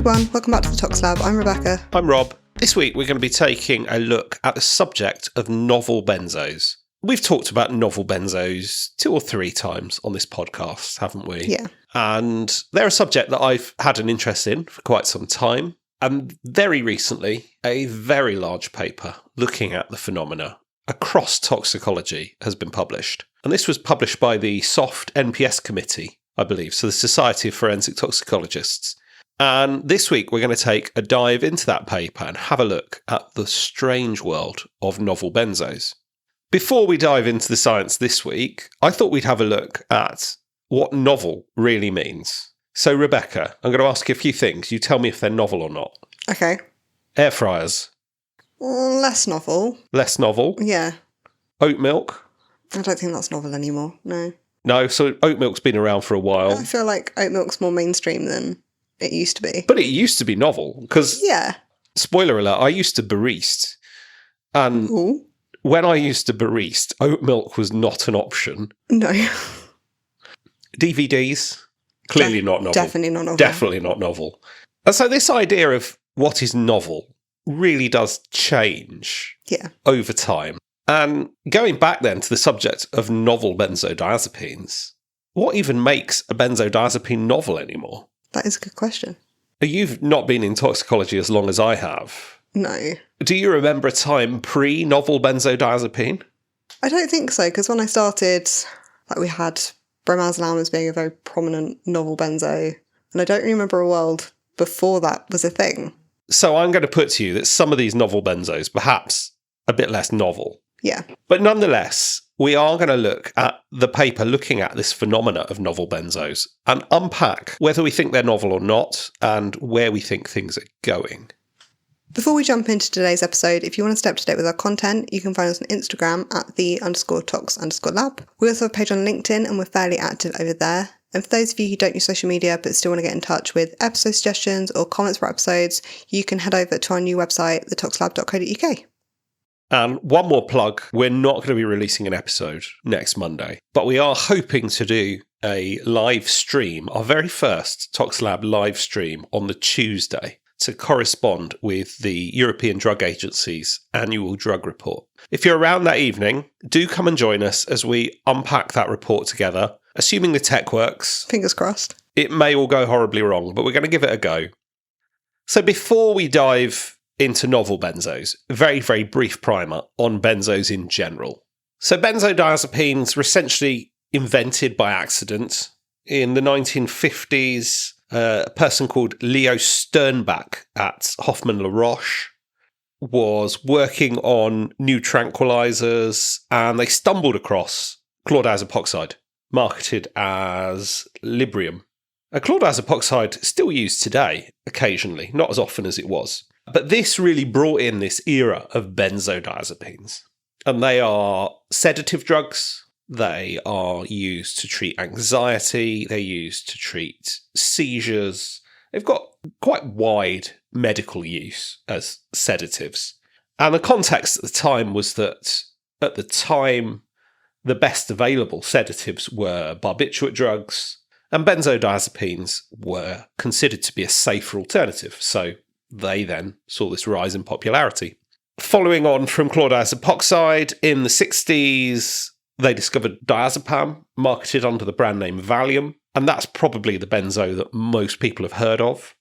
everyone, welcome back to the Tox Lab. I'm Rebecca. I'm Rob. This week we're going to be taking a look at the subject of novel benzos. We've talked about novel benzos 2 or 3 times on this podcast, haven't we? Yeah. And they're a subject that I've had an interest in for quite some time. And very recently, a very large paper looking at the phenomena across toxicology has been published. And this was published by the SOFT NPS Committee, I believe, so the Society of Forensic Toxicologists. And this week, we're going to take a dive into that paper and have a look at the strange world of novel benzos. Before we dive into the science this week, I thought we'd have a look at what novel really means. So, Rebecca, I'm going to ask you a few things. You tell me if they're novel or not. Okay. Air fryers. Less novel. Less novel. Yeah. Oat milk. I don't think that's novel anymore, no. No, so oat milk's been around for a while. I feel like oat milk's more mainstream than it used to be. But it used to be novel, because, Yeah. spoiler alert, I used to barista. And Ooh. when I used to barista, oat milk was not an option. No. DVDs, clearly not novel. Definitely not novel. Definitely not novel. And so this idea of what is novel really does change over time. And going back then to the subject of novel benzodiazepines, what even makes a benzodiazepine novel anymore? That is a good question. You've not been in toxicology as long as I have. No. Do you remember a time pre-novel benzodiazepine? I don't think so, because when I started, we had bromazolam as being a very prominent novel benzo, and I don't remember a world before that was a thing. So I'm going to put to you that some of these novel benzos, perhaps a bit less novel. Yeah. But nonetheless, we are going to look at the paper looking at this phenomena of novel benzos and unpack whether we think they're novel or not and where we think things are going. Before we jump into today's episode, if you want to stay up to date with our content, you can find us on Instagram at _tox_lab. We also have a page on LinkedIn and we're fairly active over there. And for those of you who don't use social media but still want to get in touch with episode suggestions or comments for episodes, you can head over to our new website, thetoxlab.co.uk. And one more plug, we're not going to be releasing an episode next Monday, but we are hoping to do a live stream, our very first Tox Lab live stream on the Tuesday to correspond with the European Drug Agency's annual drug report. If you're around that evening, do come and join us as we unpack that report together, assuming the tech works. Fingers crossed. It may all go horribly wrong, but we're going to give it a go. So before we dive into novel benzos, very, very brief primer on benzos in general. So benzodiazepines were essentially invented by accident. In the 1950s, a person called Leo Sternbach at Hoffmann La Roche was working on new tranquilizers, and they stumbled across chlordiazepoxide, marketed as Librium. Chlordiazepoxide still used today, occasionally, not as often as it was. But this really brought in this era of benzodiazepines. And they are sedative drugs. They are used to treat anxiety. They're used to treat seizures. They've got quite wide medical use as sedatives. And the context at the time was that at the time, the best available sedatives were barbiturate drugs, and benzodiazepines were considered to be a safer alternative. So they then saw this rise in popularity. Following on from chlordiazepoxide, in the 60s, they discovered diazepam, marketed under the brand name Valium, and that's probably the benzo that most people have heard of.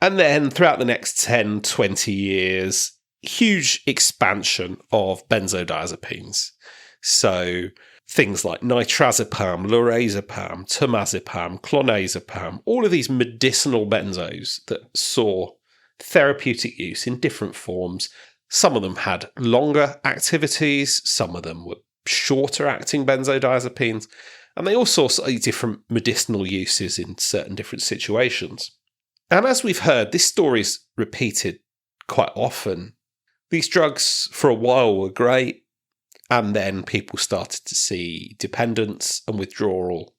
And then throughout the next 10, 20 years, huge expansion of benzodiazepines. So things like nitrazepam, lorazepam, temazepam, clonazepam, all of these medicinal benzos that saw therapeutic use in different forms. Some of them had longer activities, some of them were shorter acting benzodiazepines, and they all saw slightly different medicinal uses in certain different situations. And as we've heard, this story's repeated quite often. These drugs for a while were great, and then people started to see dependence and withdrawal,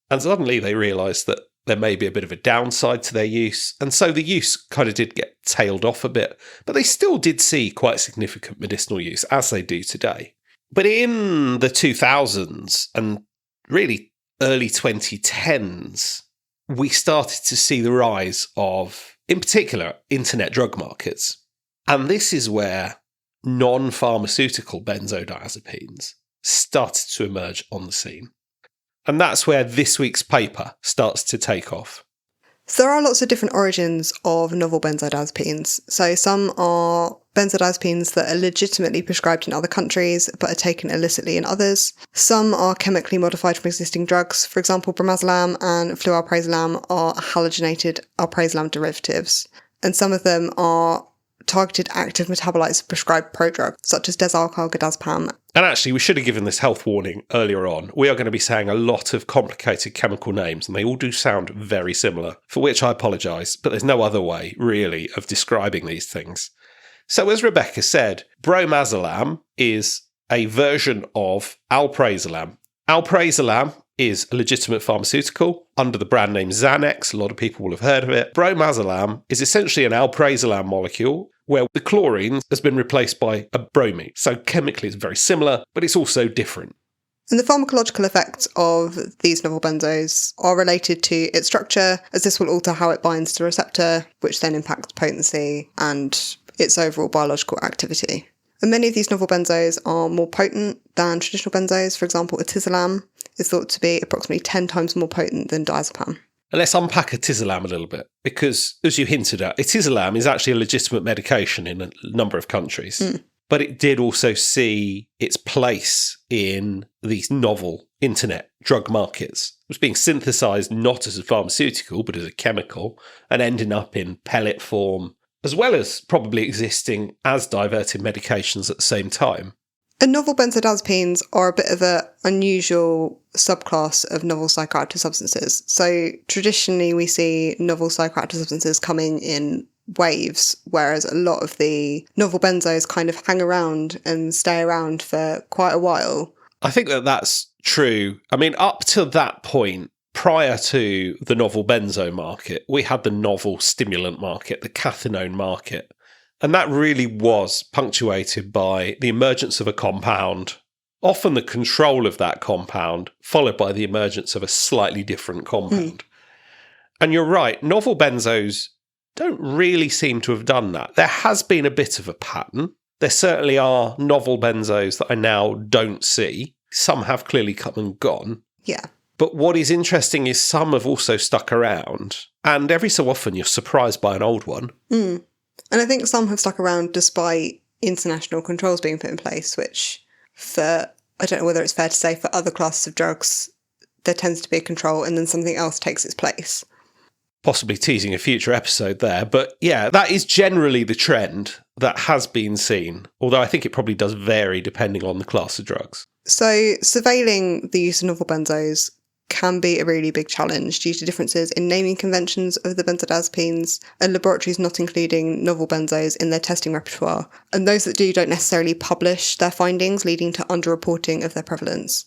and suddenly they realised that there may be a bit of a downside to their use, and so the use kind of did get tailed off a bit, but they still did see quite significant medicinal use, as they do today. But in the 2000s and really early 2010s, we started to see the rise of in particular, internet drug markets. And this is where non-pharmaceutical benzodiazepines started to emerge on the scene. And that's where this week's paper starts to take off. So there are lots of different origins of novel benzodiazepines. So some are benzodiazepines that are legitimately prescribed in other countries but are taken illicitly in others. Some are chemically modified from existing drugs. For example, bromazolam and flualprazolam are halogenated alprazolam derivatives. And some of them are targeted active metabolites of prescribed prodrugs, such as desalkylgidazepam. And actually, we should have given this health warning earlier on. We are going to be saying a lot of complicated chemical names, and they all do sound very similar, for which I apologise, but there's no other way, really, of describing these things. So as Rebecca said, bromazolam is a version of alprazolam. Alprazolam is a legitimate pharmaceutical under the brand name Xanax. A lot of people will have heard of it. Bromazolam is essentially an alprazolam molecule where the chlorine has been replaced by a bromine. So chemically it's very similar, but it's also different. And the pharmacological effects of these novel benzos are related to its structure, as this will alter how it binds to the receptor, which then impacts potency and its overall biological activity. And many of these novel benzos are more potent than traditional benzos. For example, etizolam is thought to be approximately 10 times more potent than diazepam. And let's unpack etizolam a little bit, because as you hinted at, etizolam is actually a legitimate medication in a number of countries. But it did also see its place in these novel internet drug markets. It was being synthesised not as a pharmaceutical, but as a chemical, and ending up in pellet form, as well as probably existing as diverted medications at the same time. And novel benzodiazepines are a bit of an unusual subclass of novel psychoactive substances. So traditionally we see novel psychoactive substances coming in waves, whereas a lot of the novel benzos kind of hang around and stay around for quite a while. I think that that's true. I mean, up to that point, prior to the novel benzo market, we had the novel stimulant market, the cathinone market. And that really was punctuated by the emergence of a compound, often the control of that compound, followed by the emergence of a slightly different compound. And you're right, novel benzos don't really seem to have done that. There has been a bit of a pattern. There certainly are novel benzos that I now don't see. Some have clearly come and gone. Yeah. But what is interesting is some have also stuck around. And every so often you're surprised by an old one. And I think some have stuck around despite international controls being put in place, which I don't know whether it's fair to say, for other classes of drugs, there tends to be a control and then something else takes its place. Possibly teasing a future episode there. But yeah, that is generally the trend that has been seen, although I think it probably does vary depending on the class of drugs. So surveilling the use of novel benzos can be a really big challenge due to differences in naming conventions of the benzodiazepines and laboratories not including novel benzos in their testing repertoire. And those that do don't necessarily publish their findings, leading to underreporting of their prevalence.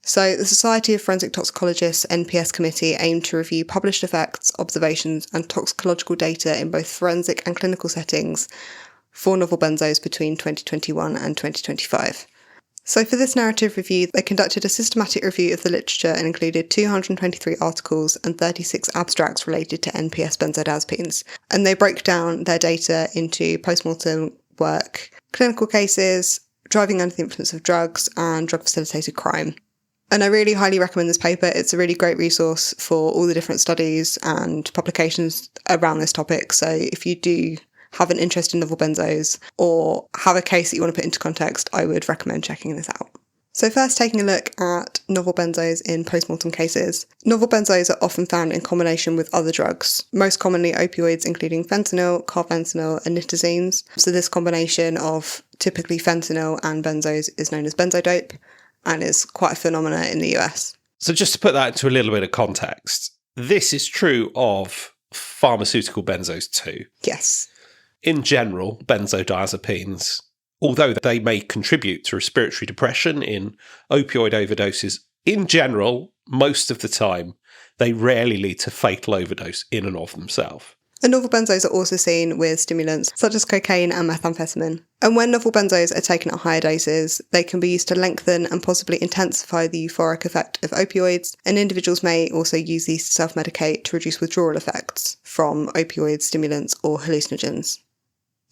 So the Society of Forensic Toxicologists NPS committee aimed to review published effects, observations and toxicological data in both forensic and clinical settings for novel benzos between 2021 and 2025. So for this narrative review, they conducted a systematic review of the literature and included 223 articles and 36 abstracts related to NPS benzodiazepines. And they broke down their data into post-mortem work, clinical cases, driving under the influence of drugs, and drug-facilitated crime. And I really highly recommend this paper. It's a really great resource for all the different studies and publications around this topic. So if you do have an interest in novel benzos or have a case that you want to put into context, I would recommend checking this out. So first, taking a look at novel benzos in post-mortem cases. Novel benzos are often found in combination with other drugs, most commonly opioids including fentanyl, carfentanil and nitazenes. So this combination of typically fentanyl and benzos is known as benzodope and is quite a phenomenon in the US. So just to put that into a little bit of context, this is true of pharmaceutical benzos too. Yes. In general, benzodiazepines, although they may contribute to respiratory depression in opioid overdoses, in general, most of the time, they rarely lead to fatal overdose in and of themselves. And novel benzos are also seen with stimulants such as cocaine and methamphetamine. And when novel benzos are taken at higher doses, they can be used to lengthen and possibly intensify the euphoric effect of opioids, and individuals may also use these to self-medicate to reduce withdrawal effects from opioid stimulants or hallucinogens.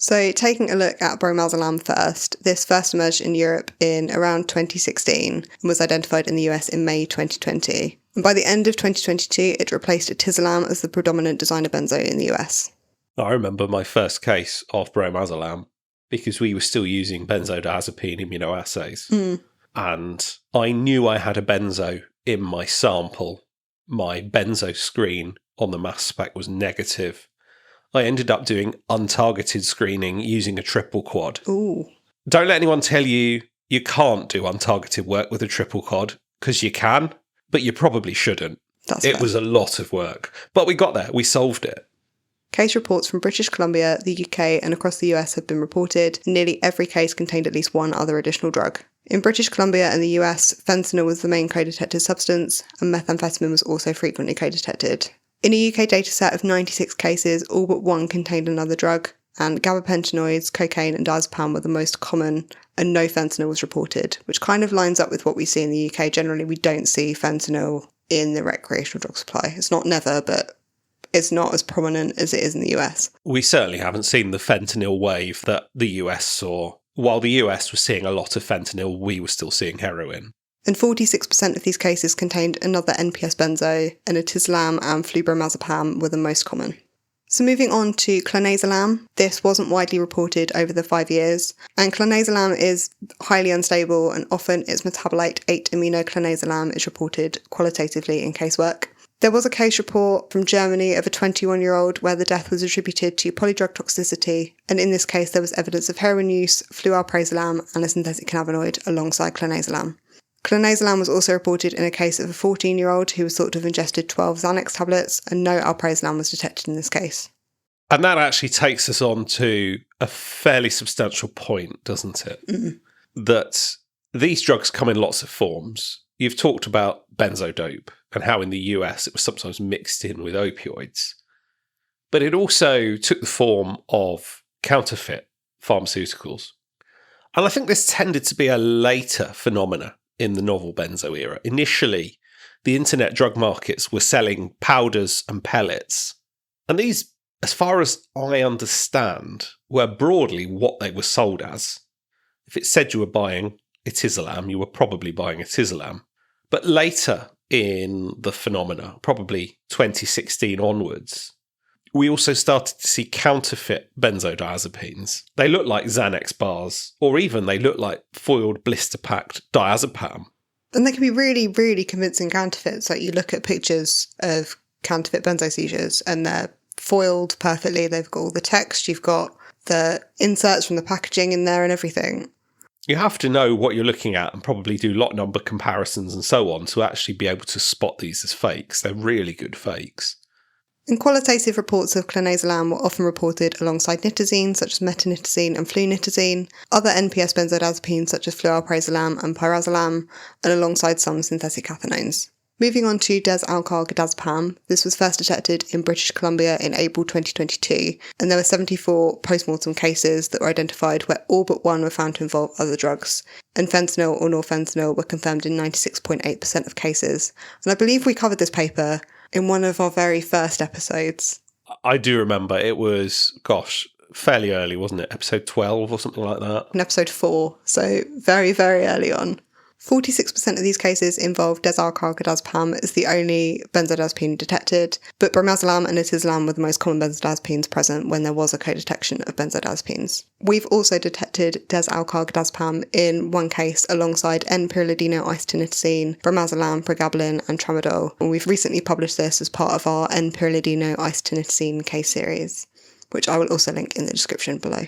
So taking a look at bromazolam first, this first emerged in Europe in around 2016 and was identified in the US in May 2020. And by the end of 2022, it replaced etizolam as the predominant designer benzo in the US. I remember my first case of bromazolam because we were still using benzodiazepine immunoassays. And I knew I had a benzo in my sample. My benzo screen on the mass spec was negative. I ended up doing untargeted screening using a triple quad. Ooh. Don't let anyone tell you you can't do untargeted work with a triple quad, because you can, but you probably shouldn't. It was a lot of work. But we got there. We solved it. Case reports from British Columbia, the UK and across the US have been reported. Nearly every case contained at least one other additional drug. In British Columbia and the US, fentanyl was the main co-detected substance, and methamphetamine was also frequently co-detected. In a UK dataset of 96 cases, all but one contained another drug, and gabapentinoids, cocaine and diazepam were the most common, and no fentanyl was reported, which kind of lines up with what we see in the UK. Generally, we don't see fentanyl in the recreational drug supply. It's not never, but it's not as prominent as it is in the US. We certainly haven't seen the fentanyl wave that the US saw. While the US was seeing a lot of fentanyl, we were still seeing heroin. And 46% of these cases contained another NPS benzo, and etizolam and flubrorazepam were the most common. So moving on to clonazepam, this wasn't widely reported over the 5 years, and clonazepam is highly unstable, and often its metabolite 8-aminoclonazepam is reported qualitatively in casework. There was a case report from Germany of a 21-year-old where the death was attributed to polydrug toxicity, and in this case there was evidence of heroin use, flualprazolam and a synthetic cannabinoid alongside clonazepam. Clonazepam was also reported in a case of a 14-year-old who was thought to have ingested 12 Xanax tablets, and no alprazolam was detected in this case. And that actually takes us on to a fairly substantial point, doesn't it? That these drugs come in lots of forms. You've talked about benzodope and how in the US it was sometimes mixed in with opioids. But it also took the form of counterfeit pharmaceuticals. And I think this tended to be a later phenomena in the novel benzo era. Initially, the internet drug markets were selling powders and pellets. And these, as far as I understand, were broadly what they were sold as. If it said you were buying etizolam, you were probably buying etizolam. But later in the phenomena, probably 2016 onwards, we also started to see counterfeit benzodiazepines. They look like Xanax bars, or even they look like foiled blister-packed diazepam. And they can be really, really convincing counterfeits. Like you look at pictures of counterfeit benzo seizures and they're foiled perfectly. They've got all the text, you've got the inserts from the packaging in there and everything. You have to know what you're looking at and probably do lot number comparisons and so on to actually be able to spot these as fakes. They're really good fakes. And qualitative reports of clonazepam were often reported alongside nitazene, such as metanitazene and flunitazene, other NPS benzodiazepines such as flualprazolam and pyrazolam, and alongside some synthetic cathinones. Moving on to desalkylgidazepam, this was first detected in British Columbia in April 2022, and there were 74 post-mortem cases that were identified where all but one were found to involve other drugs, and fentanyl or norfentanyl were confirmed in 96.8% of cases. And I believe we covered this paper in one of our very first episodes. I do remember it was, fairly early, wasn't it? Episode 12 or something like that? In episode 4, so very, very early on. 46% of these cases involved desalkylgidazepam as the only benzodiazepine detected, but bromazolam and etizolam were the most common benzodiazepines present when there was a co-detection of benzodiazepines. We've also detected desalkylgidazepam in one case alongside N-pyridinoisotoniazine, bromazolam, pregabalin and tramadol, and we've recently published this as part of our N-pyridinoisotoniazine case series, which I will also link in the description below.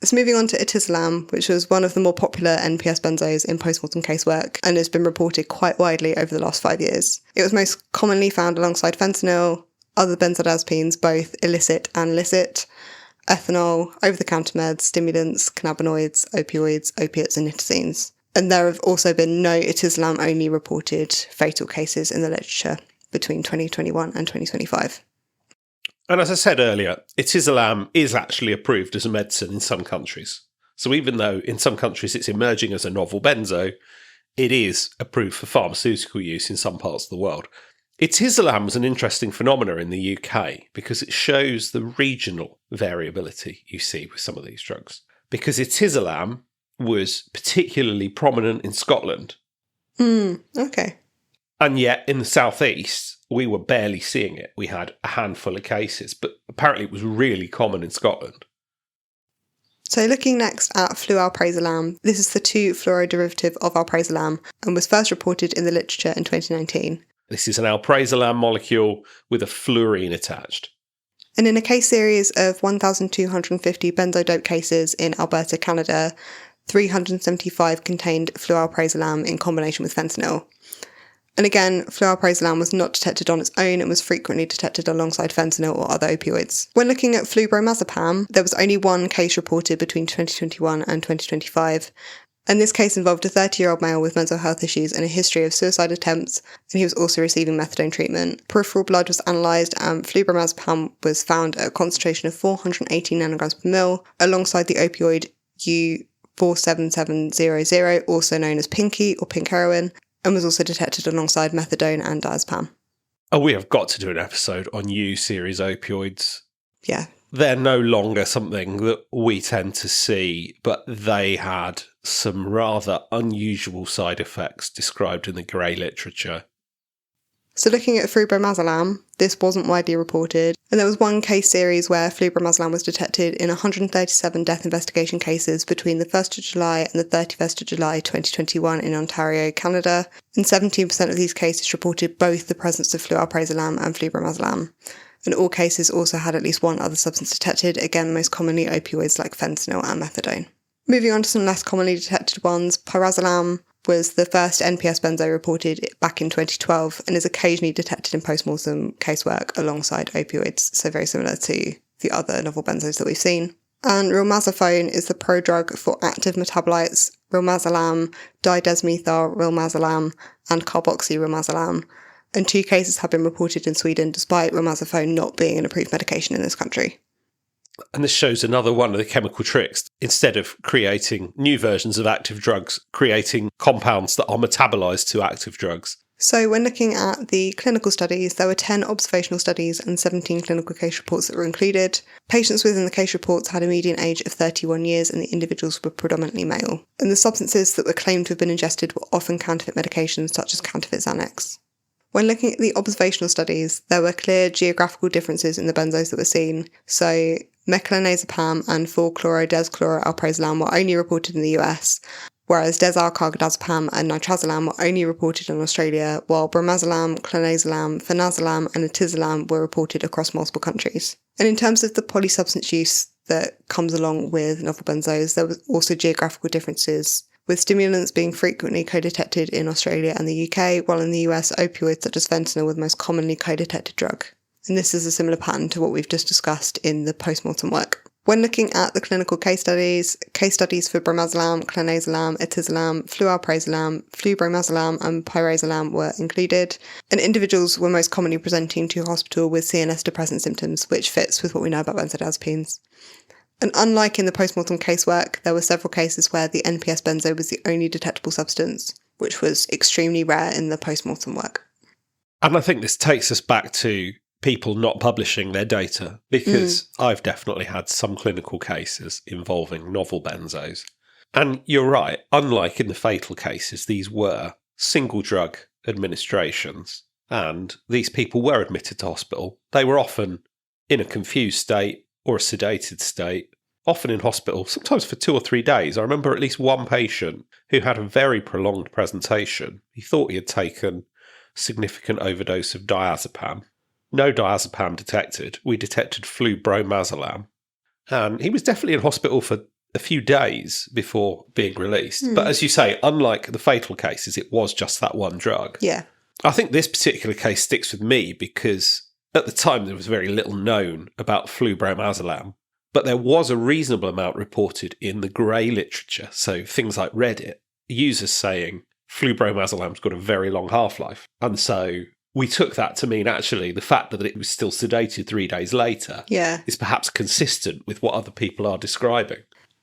So moving on to etizolam, which was one of the more popular NPS benzos in postmortem casework and has been reported quite widely over the last 5 years. It was most commonly found alongside fentanyl, other benzodiazepines, both illicit and licit, ethanol, over-the-counter meds, stimulants, cannabinoids, opioids, opiates and nitazenes. And there have also been no etizolam-only reported fatal cases in the literature between 2021 and 2025. And as I said earlier, etizolam is actually approved as a medicine in some countries. So even though in some countries it's emerging as a novel benzo, it is approved for pharmaceutical use in some parts of the world. Etizolam is an interesting phenomenon in the UK because it shows the regional variability you see with some of these drugs. Because etizolam was particularly prominent in Scotland. Okay. And yet in the southeast, we were barely seeing it. We had a handful of cases, but apparently it was really common in Scotland. So looking next at flualprazolam, this is the 2-fluoroderivative of alprazolam and was first reported in the literature in 2019. This is an alprazolam molecule with a fluorine attached. And in a case series of 1,250 benzodope cases in Alberta, Canada, 375 contained flualprazolam in combination with fentanyl. And again, flualprazolam was not detected on its own and was frequently detected alongside fentanyl or other opioids. When looking at bromazolam, there was only one case reported between 2021 and 2025. And this case involved a 30-year-old male with mental health issues and a history of suicide attempts, and he was also receiving methadone treatment. Peripheral blood was analysed and bromazolam was found at a concentration of 480 nanograms per mil, alongside the opioid U47700, also known as Pinky or pink heroin, and was also detected alongside methadone and diazepam. Oh, we have got to do an episode on U-series opioids. Yeah. They're no longer something that we tend to see, but they had some rather unusual side effects described in the grey literature. So looking at bromazolam, this wasn't widely reported, and there was one case series where bromazolam was detected in 137 death investigation cases between the 1st of July and the 31st of July 2021 in Ontario, Canada, and 17% of these cases reported both the presence of flualprazolam and bromazolam. And all cases also had at least one other substance detected, again most commonly opioids like fentanyl and methadone. Moving on to some less commonly detected ones, pyrazolam was the first NPS benzo reported back in 2012 and is occasionally detected in post-mortem casework alongside opioids, so very similar to the other novel benzos that we've seen. And rilmazophone is the prodrug for active metabolites rilmazolam, didesmethyl rilmazolam, and carboxyrilmazolam, and 2 cases have been reported in Sweden despite rilmazophone not being an approved medication in this country. And this shows another one of the chemical tricks. Instead of creating new versions of active drugs, creating compounds that are metabolized to active drugs. So when looking at the clinical studies, there were 10 observational studies and 17 clinical case reports that were included. Patients within the case reports had a median age of 31 years and the individuals were predominantly male. And the substances that were claimed to have been ingested were often counterfeit medications such as counterfeit Xanax. When looking at the observational studies, there were clear geographical differences in the benzos that were seen. So meclonazepam and 4-chloro-deschloroalprazolam were only reported in the US, whereas desalkylgidazepam and nitrazolam were only reported in Australia, while bromazolam, clonazolam, phenazolam and etizolam were reported across multiple countries. And in terms of the polysubstance use that comes along with novel benzos, there was also geographical differences, with stimulants being frequently co-detected in Australia and the UK, while in the US, opioids such as fentanyl were the most commonly co-detected drug. And this is a similar pattern to what we've just discussed in the post-mortem work. When looking at the clinical case studies for bromazolam, clonazolam, etizolam, flualprazolam, bromazolam and pyrazolam were included, and individuals were most commonly presenting to hospital with CNS depressant symptoms, which fits with what we know about benzodiazepines. And unlike in the post-mortem casework, there were several cases where the NPS benzo was the only detectable substance, which was extremely rare in the post-mortem work. And I think this takes us back to people not publishing their data, because I've definitely had some clinical cases involving novel benzos. And you're right, unlike in the fatal cases, these were single drug administrations, and these people were admitted to hospital. They were often in a confused state or a sedated state, often in hospital, sometimes for 2 or 3 days. I remember at least one patient who had a very prolonged presentation. He thought he had taken a significant overdose of diazepam. No diazepam detected. We detected bromazolam. And he was definitely in hospital for a few days before being released. But as you say, unlike the fatal cases, it was just that one drug. Yeah. I think this particular case sticks with me because at the time there was very little known about bromazolam, but there was a reasonable amount reported in the grey literature. So things like Reddit, users saying bromazolam's got a very long half-life. And so we took that to mean actually the fact that it was still sedated 3 days later is perhaps consistent with what other people are describing.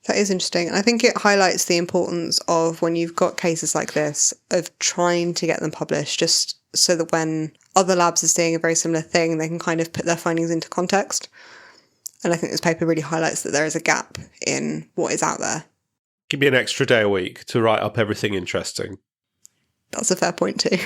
That is interesting. And I think it highlights the importance of, when you've got cases like this, of trying to get them published, just so that when other labs are seeing a very similar thing, they can kind of put their findings into context. And I think this paper really highlights that there is a gap in what is out there. Give me an extra day a week to write up everything interesting. That's a fair point too.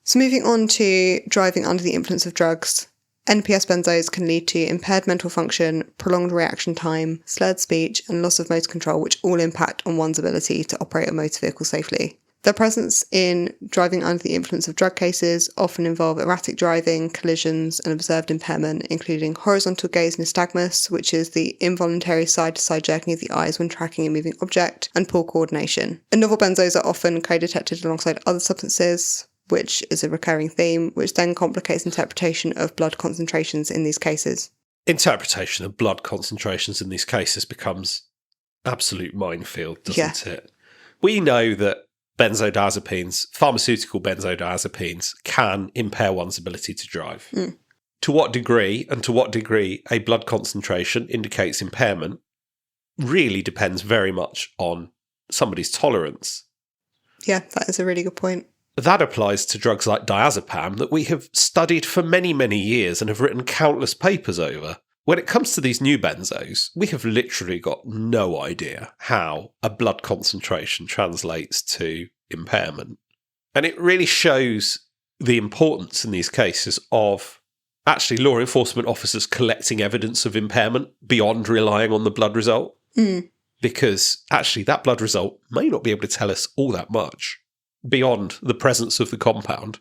So moving on to driving under the influence of drugs, NPS benzos can lead to impaired mental function, prolonged reaction time, slurred speech, and loss of motor control, which all impact on one's ability to operate a motor vehicle safely. Their presence in driving under the influence of drug cases often involve erratic driving, collisions, and observed impairment, including horizontal gaze nystagmus, which is the involuntary side-to-side jerking of the eyes when tracking a moving object, and poor coordination. And novel benzos are often co-detected alongside other substances, which is a recurring theme, which then complicates interpretation of blood concentrations in these cases. Interpretation of blood concentrations in these cases becomes absolute minefield, doesn't it? We know that benzodiazepines, pharmaceutical benzodiazepines, can impair one's ability to drive. To what degree, and to what degree a blood concentration indicates impairment, really depends very much on somebody's tolerance. Yeah, that is a really good point. That applies to drugs like diazepam that we have studied for many, many years and have written countless papers over. When it comes to these new benzos, we have literally got no idea how a blood concentration translates to impairment. And it really shows the importance in these cases of actually law enforcement officers collecting evidence of impairment beyond relying on the blood result. Because actually that blood result may not be able to tell us all that much beyond the presence of the compound.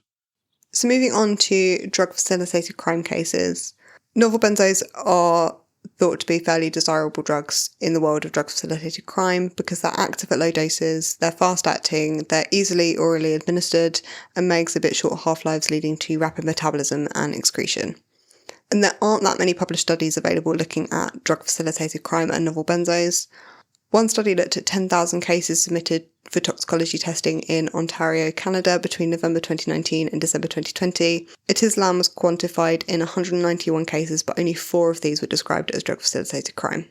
So moving on to drug-facilitated crime cases, novel benzos are thought to be fairly desirable drugs in the world of drug-facilitated crime because they're active at low doses, they're fast-acting, they're easily orally administered, and may exhibit short half-lives leading to rapid metabolism and excretion. And there aren't that many published studies available looking at drug-facilitated crime and novel benzos. One study looked at 10,000 cases submitted for toxicology testing in Ontario, Canada between November 2019 and December 2020. Etizolam was quantified in 191 cases, but only 4 of these were described as drug-facilitated crime.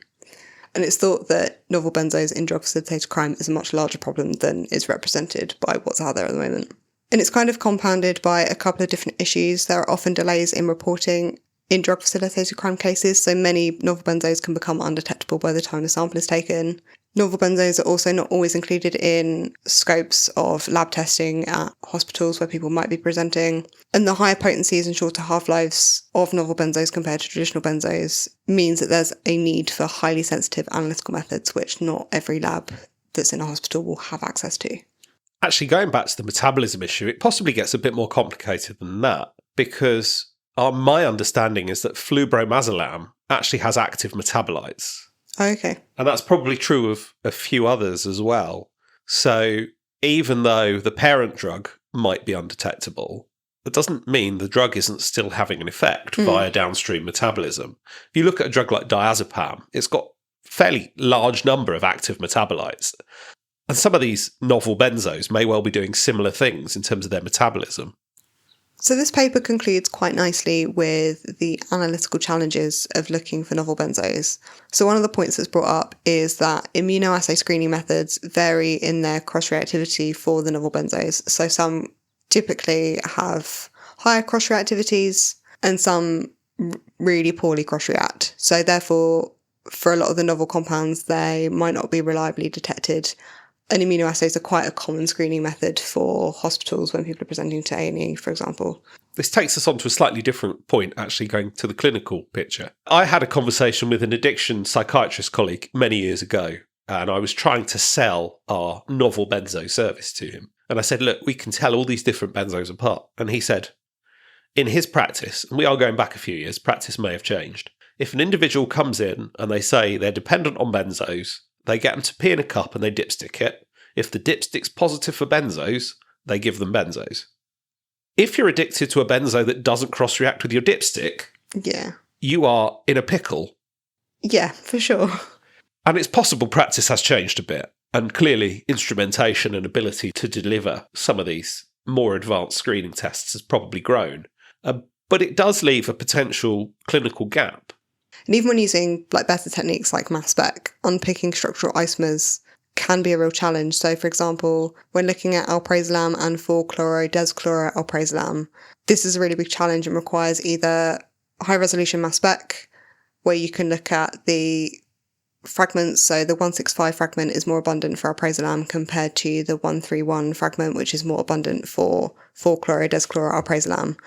And it's thought that novel benzos in drug-facilitated crime is a much larger problem than is represented by what's out there at the moment. And it's kind of compounded by a couple of different issues. There are often delays in reporting in drug-facilitated crime cases, so many novel benzos can become undetectable by the time the sample is taken. Novel benzos are also not always included in scopes of lab testing at hospitals where people might be presenting. And the higher potencies and shorter half-lives of novel benzos compared to traditional benzos means that there's a need for highly sensitive analytical methods, which not every lab that's in a hospital will have access to. Actually, going back to the metabolism issue, it possibly gets a bit more complicated than that, because my understanding is that bromazolam actually has active metabolites. Okay. And that's probably true of a few others as well. So even though the parent drug might be undetectable, that doesn't mean the drug isn't still having an effect via downstream metabolism. If you look at a drug like diazepam, it's got a fairly large number of active metabolites. And some of these novel benzos may well be doing similar things in terms of their metabolism. So this paper concludes quite nicely with the analytical challenges of looking for novel benzos. So one of the points that's brought up is that immunoassay screening methods vary in their cross-reactivity for the novel benzos. So some typically have higher cross-reactivities and some really poorly cross-react. So therefore, for a lot of the novel compounds, they might not be reliably detected. And immunoassays are quite a common screening method for hospitals when people are presenting to A&E, for example. This takes us on to a slightly different point, actually going to the clinical picture. I had a conversation with an addiction psychiatrist colleague many years ago, and I was trying to sell our novel benzo service to him. And I said, look, we can tell all these different benzos apart. And he said, in his practice, and we are going back a few years, practice may have changed. If an individual comes in and they say they're dependent on benzos, they get them to pee in a cup and they dipstick it. If the dipstick's positive for benzos, they give them benzos. If you're addicted to a benzo that doesn't cross-react with your dipstick, you are in a pickle. Yeah, for sure. And it's possible practice has changed a bit. And clearly instrumentation and ability to deliver some of these more advanced screening tests has probably grown. But it does leave a potential clinical gap. And even when using better techniques like mass spec, unpicking structural isomers can be a real challenge. So, for example, when looking at alprazolam and 4-chloro-deschloroalprazolam, this is a really big challenge and requires either high-resolution mass spec, where you can look at the fragments. So the 165 fragment is more abundant for alprazolam compared to the 131 fragment, which is more abundant for 4-chloro-deschloroalprazolam.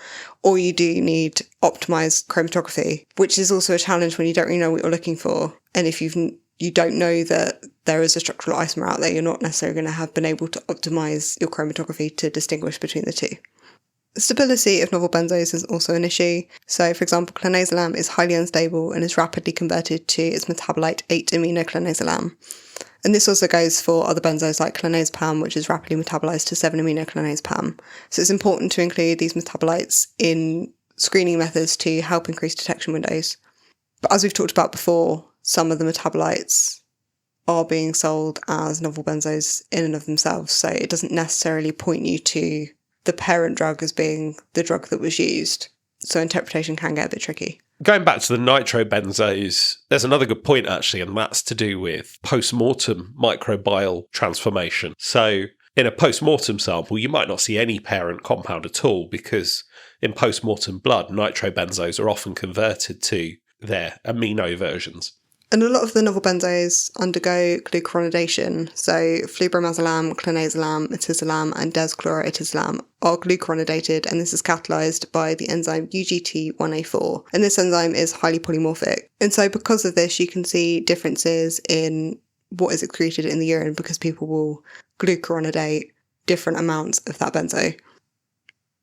Or you do need optimized chromatography, which is also a challenge when you don't really know what you're looking for. And if you don't know that there is a structural isomer out there, you're not necessarily going to have been able to optimize your chromatography to distinguish between the two. Stability of novel benzos is also an issue. So, for example, clonazolam is highly unstable and is rapidly converted to its metabolite 8-aminoclonazolam. And this also goes for other benzos like clonazepam, which is rapidly metabolized to 7-aminoclonazepam. So it's important to include these metabolites in screening methods to help increase detection windows. But as we've talked about before, some of the metabolites are being sold as novel benzos in and of themselves. So it doesn't necessarily point you to the parent drug as being the drug that was used. So interpretation can get a bit tricky. Going back to the nitrobenzos, there's another good point actually, and that's to do with post-mortem microbial transformation. So in a post-mortem sample, you might not see any parent compound at all because in post-mortem blood, nitrobenzos are often converted to their amino versions. And a lot of the novel benzos undergo glucuronidation. So flubromazolam, clonazolam, etizolam, and desalkylgidazepam are glucuronidated, and this is catalysed by the enzyme UGT1A4. And this enzyme is highly polymorphic. And so because of this, you can see differences in what is excreted in the urine because people will glucuronidate different amounts of that benzo.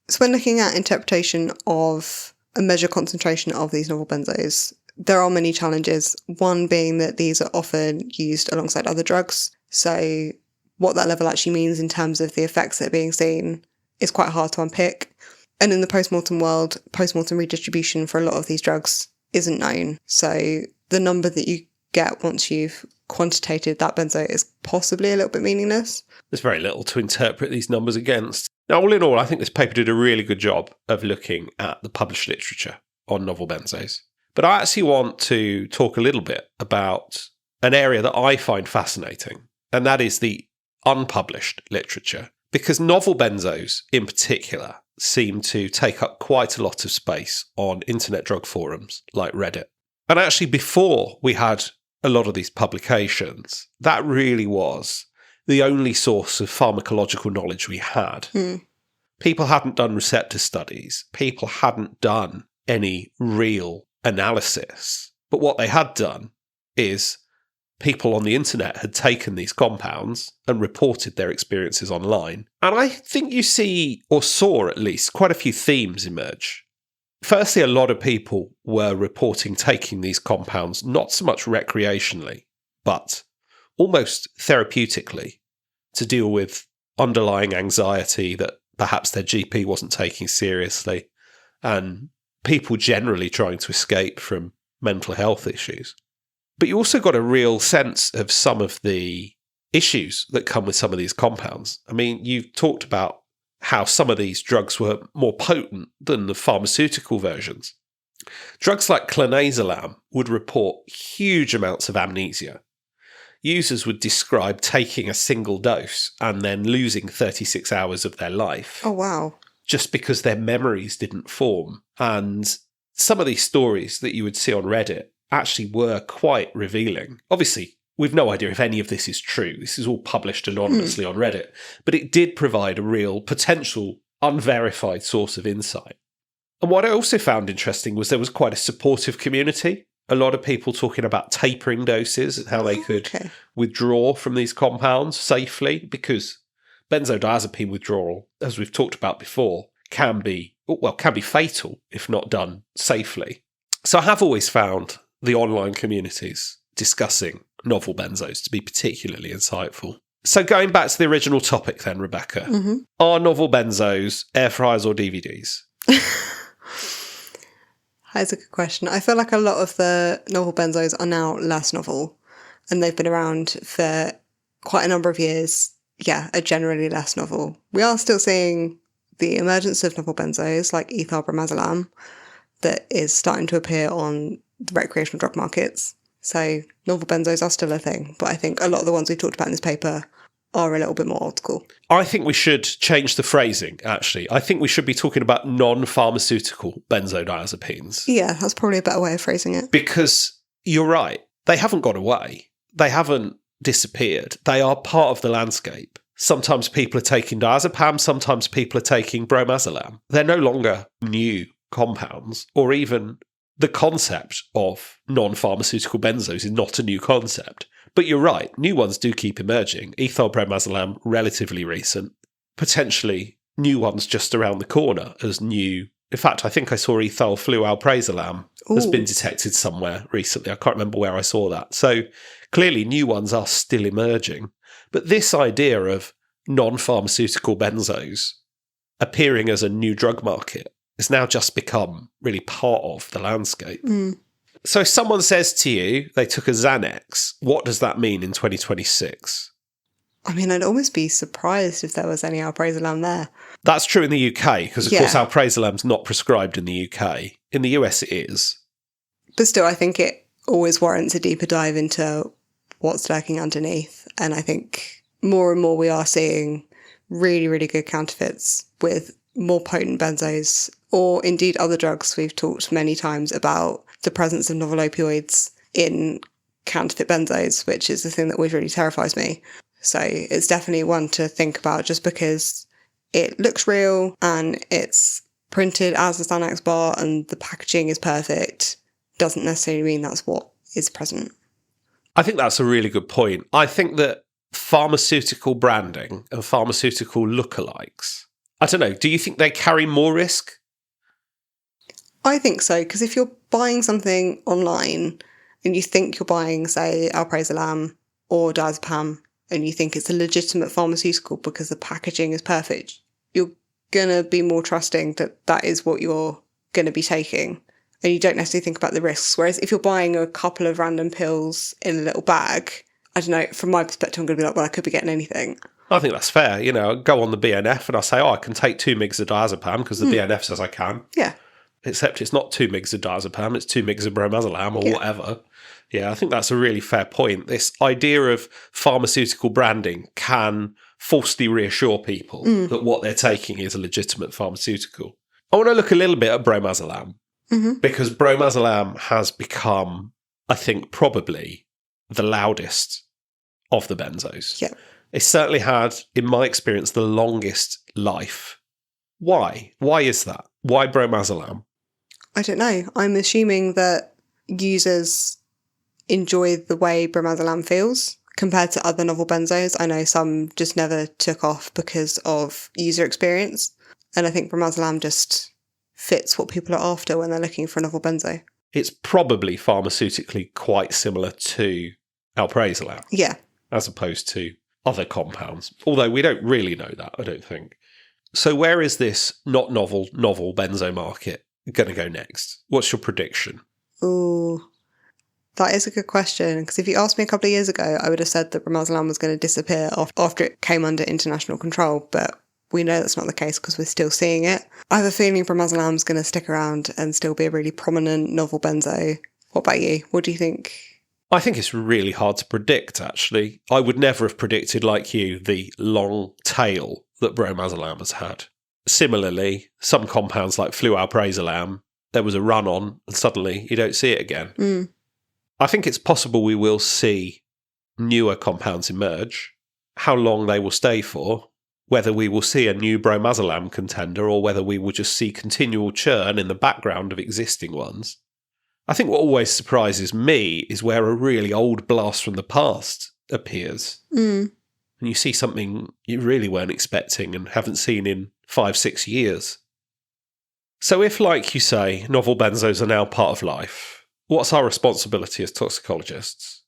So when looking at interpretation of a measured concentration of these novel benzos, there are many challenges, one being that these are often used alongside other drugs. So what that level actually means in terms of the effects that are being seen is quite hard to unpick. And in the post-mortem world, post-mortem redistribution for a lot of these drugs isn't known. So the number that you get once you've quantitated that benzo is possibly a little bit meaningless. There's very little to interpret these numbers against. Now, all in all, I think this paper did a really good job of looking at the published literature on novel benzos. But I actually want to talk a little bit about an area that I find fascinating, and that is the unpublished literature. Because novel benzos, in particular, seem to take up quite a lot of space on internet drug forums like Reddit. And actually, before we had a lot of these publications, that really was the only source of pharmacological knowledge we had. People hadn't done receptor studies. People hadn't done any real analysis. But what they had done is people on the internet had taken these compounds and reported their experiences online. And I think you see, or saw at least, quite a few themes emerge. Firstly, a lot of people were reporting taking these compounds not so much recreationally, but almost therapeutically to deal with underlying anxiety that perhaps their GP wasn't taking seriously, and people generally trying to escape from mental health issues. But you also got a real sense of some of the issues that come with some of these compounds. I mean, you've talked about how some of these drugs were more potent than the pharmaceutical versions. Drugs like clonazolam would report huge amounts of amnesia. Users would describe taking a single dose and then losing 36 hours of their life. Oh, wow. Just because their memories didn't form. And some of these stories that you would see on Reddit actually were quite revealing. Obviously, we've no idea if any of this is true. This is all published anonymously on Reddit. But it did provide a real potential unverified source of insight. And what I also found interesting was there was quite a supportive community. A lot of people talking about tapering doses and how they could withdraw from these compounds safely, because benzodiazepine withdrawal, as we've talked about before, can be fatal if not done safely. So I have always found the online communities discussing novel benzos to be particularly insightful. So going back to the original topic then, Rebecca, are novel benzos air fryers or DVDs? That's a good question. I feel like a lot of the novel benzos are now less novel, and they've been around for quite a number of years. Yeah, are generally less novel. We are still seeing the emergence of novel benzos like ethyl bromazolam that is starting to appear on the recreational drug markets. So novel benzos are still a thing, but I think a lot of the ones we talked about in this paper are a little bit more old school. I think we should change the phrasing, actually. I think we should be talking about non-pharmaceutical benzodiazepines. Yeah, that's probably a better way of phrasing it. Because you're right, they haven't gone away. They haven't disappeared. They are part of the landscape. Sometimes people are taking diazepam, sometimes people are taking bromazolam. They're no longer new compounds, or even the concept of non-pharmaceutical benzos is not a new concept. But you're right, new ones do keep emerging. Ethyl bromazolam, relatively recent. Potentially new ones just around the corner as new. In fact, I think I saw ethyl flualprazolam has been detected somewhere recently. I can't remember where I saw that. So clearly new ones are still emerging. But this idea of non-pharmaceutical benzos appearing as a new drug market has now just become really part of the landscape. So if someone says to you they took a Xanax, what does that mean in 2026? I mean, I'd almost be surprised if there was any alprazolam there. That's true in the UK, because of course alprazolam's not prescribed in the UK. In the US it is. But still, I think it always warrants a deeper dive into what's lurking underneath. And I think more and more we are seeing really, really good counterfeits with more potent benzos, or indeed other drugs. We've talked many times about the presence of novel opioids in counterfeit benzos, which is the thing that always really terrifies me. So it's definitely one to think about, just because it looks real and it's printed as a Xanax bar and the packaging is perfect, doesn't necessarily mean that's what is present. I think that's a really good point. I think that pharmaceutical branding and pharmaceutical lookalikes, I don't know, do you think they carry more risk? I think so, because if you're buying something online and you think you're buying, say, alprazolam or diazepam, and you think it's a legitimate pharmaceutical because the packaging is perfect, you're going to be more trusting that that is what you're going to be taking. And you don't necessarily think about the risks. Whereas if you're buying a couple of random pills in a little bag, I don't know, from my perspective, I'm going to be like, well, I could be getting anything. I think that's fair. You know, I go on the BNF and I say, I can take 2 mgs of diazepam because the BNF says I can. Yeah. Except it's not 2 mgs of diazepam, it's 2 mgs of bromazolam or whatever. Yeah, I think that's a really fair point. This idea of pharmaceutical branding can falsely reassure people that what they're taking is a legitimate pharmaceutical. I want to look a little bit at bromazolam, because bromazolam has become, I think, probably the loudest of the benzos. Yeah. It's certainly had, in my experience, the longest life. Why? Why is that? Why bromazolam? I don't know. I'm assuming that users enjoy the way bromazolam feels compared to other novel benzos. I know some just never took off because of user experience. And I think bromazolam just fits what people are after when they're looking for a novel benzo. It's probably pharmaceutically quite similar to alprazolam. Yeah. As opposed to other compounds. Although we don't really know that, I don't think. So where is this not novel benzo market going to go next? What's your prediction? Ooh, that is a good question. Because if you asked me a couple of years ago, I would have said that bromazolam was going to disappear after it came under international control. But we know that's not the case because we're still seeing it. I have a feeling bromazolam is going to stick around and still be a really prominent novel benzo. What about you? What do you think? I think it's really hard to predict, actually. I would never have predicted, like you, the long tail that bromazolam has had. Similarly, some compounds like flualprazolam, there was a run on and suddenly you don't see it again. I think it's possible we will see newer compounds emerge. How long they will stay for, whether we will see a new bromazolam contender or whether we will just see continual churn in the background of existing ones. I think what always surprises me is where a really old blast from the past appears. And you see something you really weren't expecting and haven't seen in 5-6 years. So if, like you say, novel benzos are now part of life, what's our responsibility as toxicologists?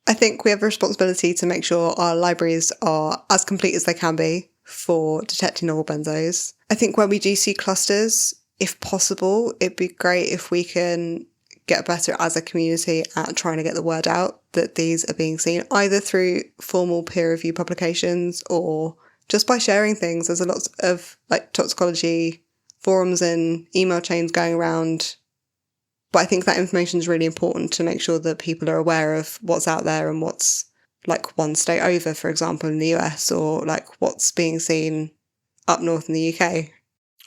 I think we have a responsibility to make sure our libraries are as complete as they can be for detecting novel benzos. I think when we do see clusters, if possible, it'd be great if we can get better as a community at trying to get the word out that these are being seen, either through formal peer review publications or just by sharing things. There's a lot of like toxicology forums and email chains going around. But I think that information is really important to make sure that people are aware of what's out there and what's like one state over, for example, in the US, or like what's being seen up north in the UK.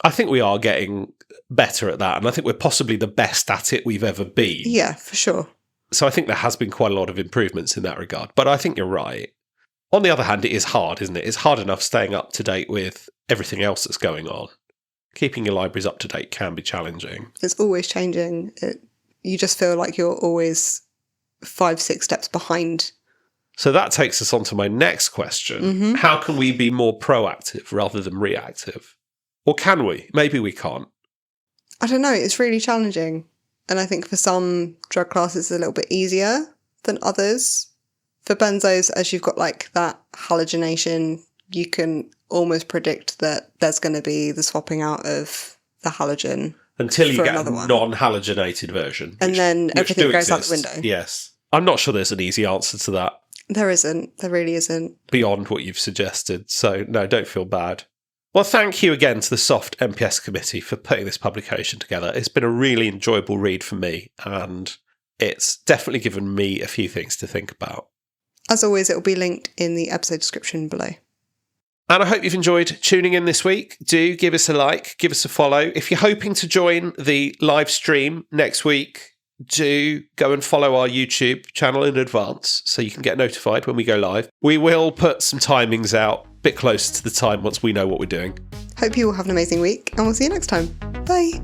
I think we are getting better at that, and I think we're possibly the best at it we've ever been. Yeah, for sure. So I think there has been quite a lot of improvements in that regard. But I think you're right. On the other hand, it is hard, isn't it? It's hard enough staying up to date with everything else that's going on. Keeping your libraries up to date can be challenging. It's always changing. You just feel like you're always 5-6 steps behind. So that takes us on to my next question. How can we be more proactive rather than reactive? Or can we? Maybe we can't. I don't know. It's really challenging. And I think for some drug classes, it's a little bit easier than others. For benzos, as you've got like that halogenation, you can almost predict that there's going to be the swapping out of the halogen. Until you get a non-halogenated version. And then everything goes out the window. Yes. I'm not sure there's an easy answer to that. There isn't. There really isn't. Beyond what you've suggested. So, no, don't feel bad. Well, thank you again to the SOFT MPS committee for putting this publication together. It's been a really enjoyable read for me, and it's definitely given me a few things to think about. As always, it will be linked in the episode description below. And I hope you've enjoyed tuning in this week. Do give us a like, give us a follow. If you're hoping to join the live stream next week, do go and follow our YouTube channel in advance so you can get notified when we go live. We will put some timings out a bit closer to the time once we know what we're doing. Hope you all have an amazing week, and we'll see you next time. Bye.